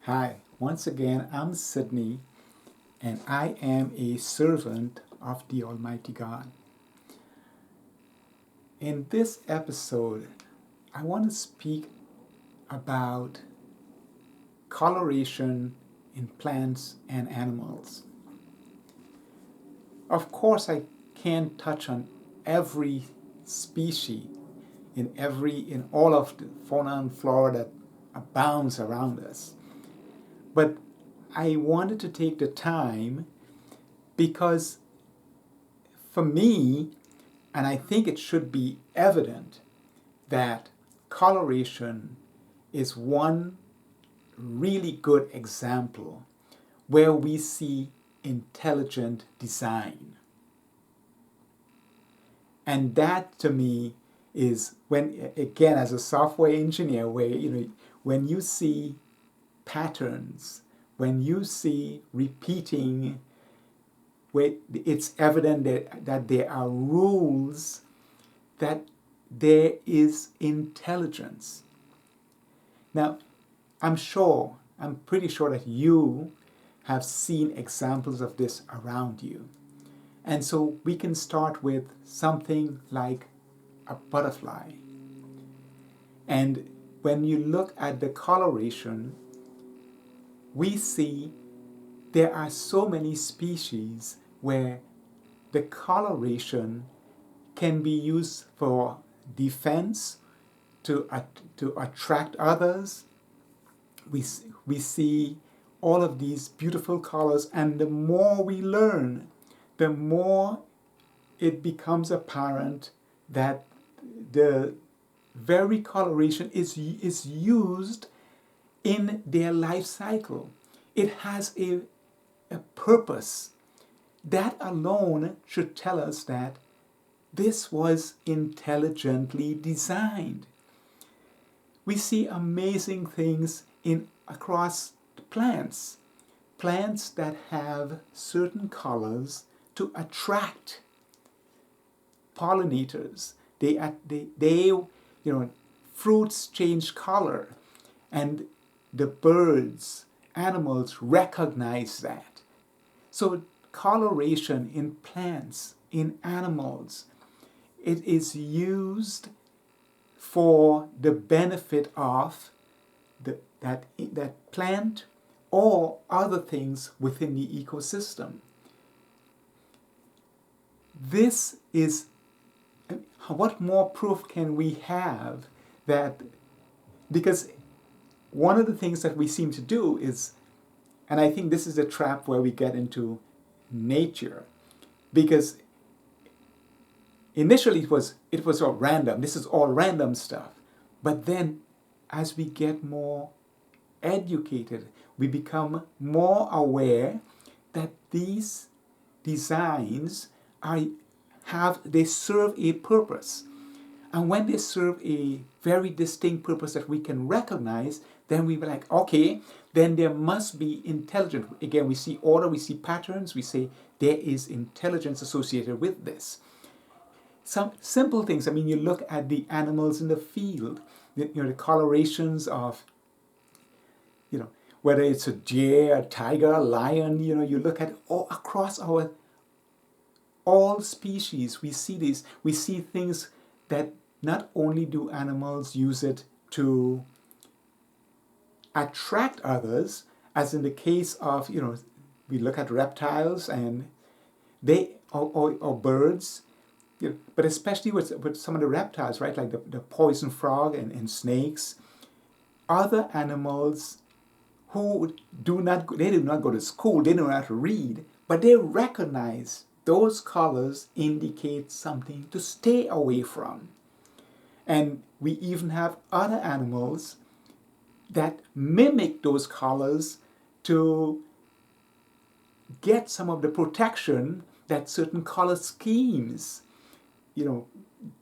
Hi, once again, I'm Sydney, and I am a servant of the Almighty God. In this episode, I want to speak about coloration in plants and animals. Of course, I can't touch on every species in all of the fauna and flora that abounds around us. But I wanted to take the time because for me, and I think it should be evident, that coloration is one really good example where we see intelligent design. And that to me is when, again, as a software engineer, when you see patterns, when you see repeating, where it's evident that there are rules, that there is intelligence. Now, I'm pretty sure that you have seen examples of this around you. And so we can start with something like a butterfly. And when you look at the coloration, we see there are so many species where the coloration can be used for defense, to attract others. We see all of these beautiful colors, and the more we learn, the more it becomes apparent that the very coloration is used in their life cycle. It has a purpose. That alone should tell us that this was intelligently designed. We see amazing things across plants. Plants that have certain colors to attract pollinators. Fruits change color, and the birds, animals recognize that. So coloration in plants, in animals, it is used for the benefit of that plant or other things within the ecosystem. This is, what more proof can we have that, because one of the things that we seem to do is, and I think this is a trap where we get into nature, because initially it was all random. This is all random stuff. But then as we get more educated, we become more aware that these designs they serve a purpose. And when they serve a very distinct purpose that we can recognize, then we be like, okay, then there must be intelligence. Again, we see order, we see patterns, we say there is intelligence associated with this. Some simple things. I mean, you look at the animals in the field, the colorations of, whether it's a deer, a tiger, a lion, you look at all across all species, we see these. We see things that not only do animals use it to attract others, as in the case of, we look at reptiles and or birds, but especially with some of the reptiles, right, like the poison frog and snakes, other animals who do not go to school, they do not read, but they recognize those colors indicate something to stay away from. And we even have other animals that mimic those colors to get some of the protection that certain color schemes,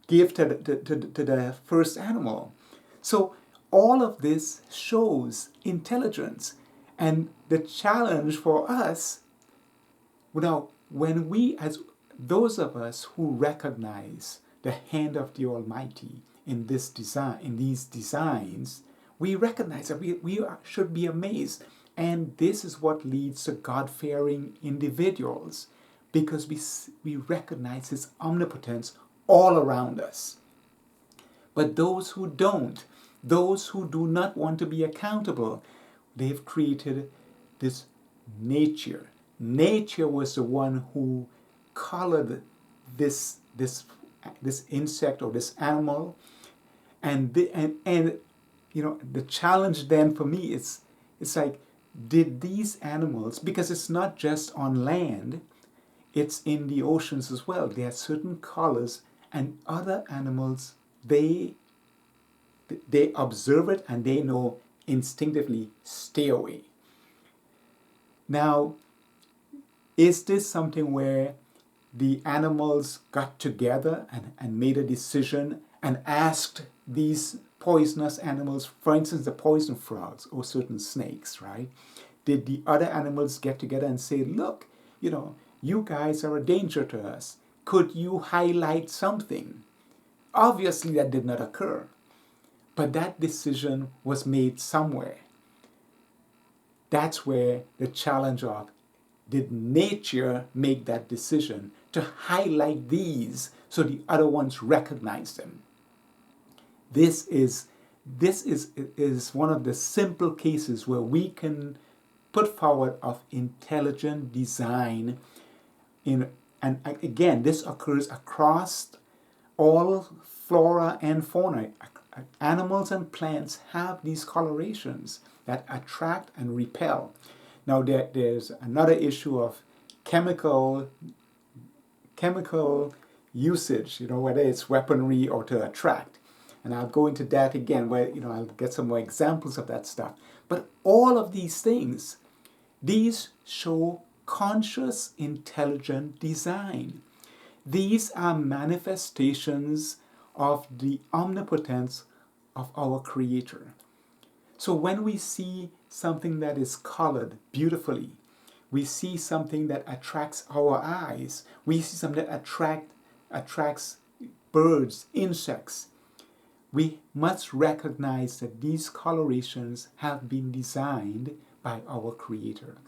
give to the first animal. So all of this shows intelligence. And the challenge for us, when we, as those of us who recognize the hand of the Almighty in these designs, we recognize that should be amazed. And this is what leads to God-fearing individuals, because we recognize His omnipotence all around us. But those who don't, those who do not want to be accountable, they've created this nature. Nature was the one who colored this insect or this animal, and the challenge then for me is, it's like, did these animals, because it's not just on land, it's in the oceans as well. There are certain colors, and other animals, they observe it and they know instinctively, stay away. Now, is this something where the animals got together and made a decision and asked these poisonous animals, for instance, the poison frogs or certain snakes, right? Did the other animals get together and say, look, you guys are a danger to us. Could you highlight something? Obviously, that did not occur. But that decision was made somewhere. That's where the challenge of, did nature make that decision to highlight these so the other ones recognize them? This is one of the simple cases where we can put forward of intelligent design and again, this occurs across all flora and fauna. Animals and plants have these colorations that attract and repel. Now there's another issue of chemical usage, whether it's weaponry or to attract. And I'll go into that again, where I'll get some more examples of that stuff. But all of these things, these show conscious, intelligent design. These are manifestations of the omnipotence of our Creator. So when we see something that is colored beautifully, we see something that attracts our eyes, we see something that attracts birds, insects, we must recognize that these colorations have been designed by our Creator.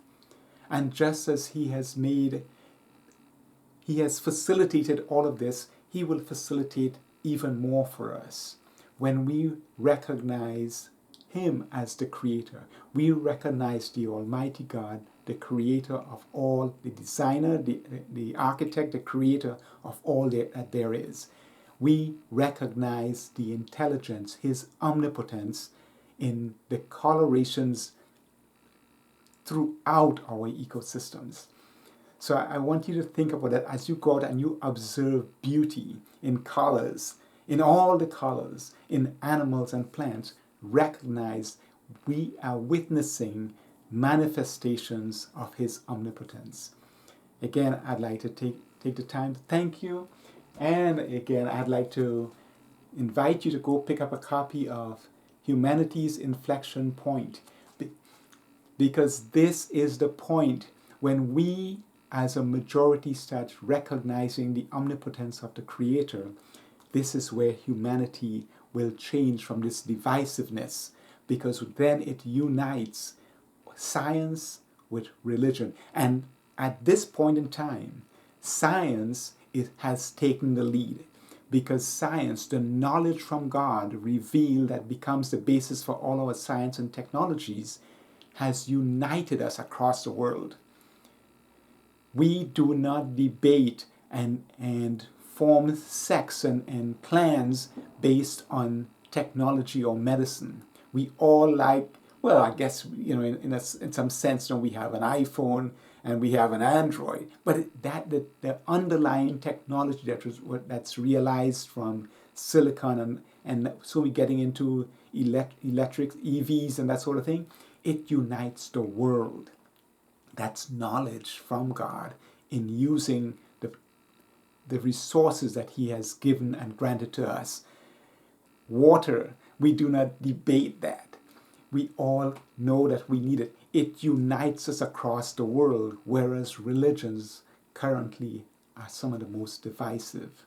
And just as He has facilitated all of this, He will facilitate even more for us. When we recognize Him as the Creator, we recognize the Almighty God, the Creator of all, the designer, the architect, the Creator of all that there is. We recognize the intelligence, His omnipotence in the colorations throughout our ecosystems. So I want you to think about that as you go out and you observe beauty in colors, in all the colors, in animals and plants. Recognize we are witnessing manifestations of His omnipotence. Again, I'd like to take the time to thank you. And again, I'd like to invite you to go pick up a copy of Humanity's Inflection Point, because this is the point when we as a majority start recognizing the omnipotence of the Creator. This is where humanity will change from this divisiveness, because then it unites science with religion. And at this point in time, science has taken the lead, because science, the knowledge from God revealed that becomes the basis for all our science and technologies, has united us across the world. We do not debate and form sects and clans based on technology or medicine. We all I guess, in some sense, we have an iPhone and we have an Android, but the underlying technology that's realized from silicon and so we're getting into electric EVs and that sort of thing, it unites the world. That's knowledge from God in using the resources that He has given and granted to us. Water, we do not debate that. We all know that we need it. It unites us across the world, whereas religions currently are some of the most divisive.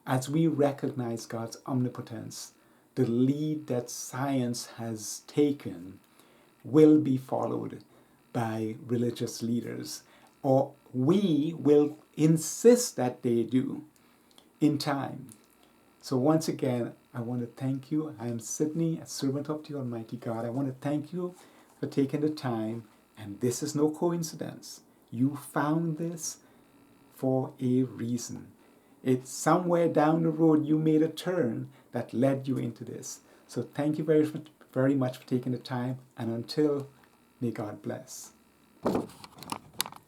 As we recognize God's omnipotence, the lead that science has taken will be followed by religious leaders, or we will insist that they do in time. So once again, I want to thank you. I am Sydney, a servant of the Almighty God. I want to thank you for taking the time, and this is no coincidence. You found this for a reason. It's somewhere down the road you made a turn that led you into this. So thank you very much for taking the time, and until, may God bless.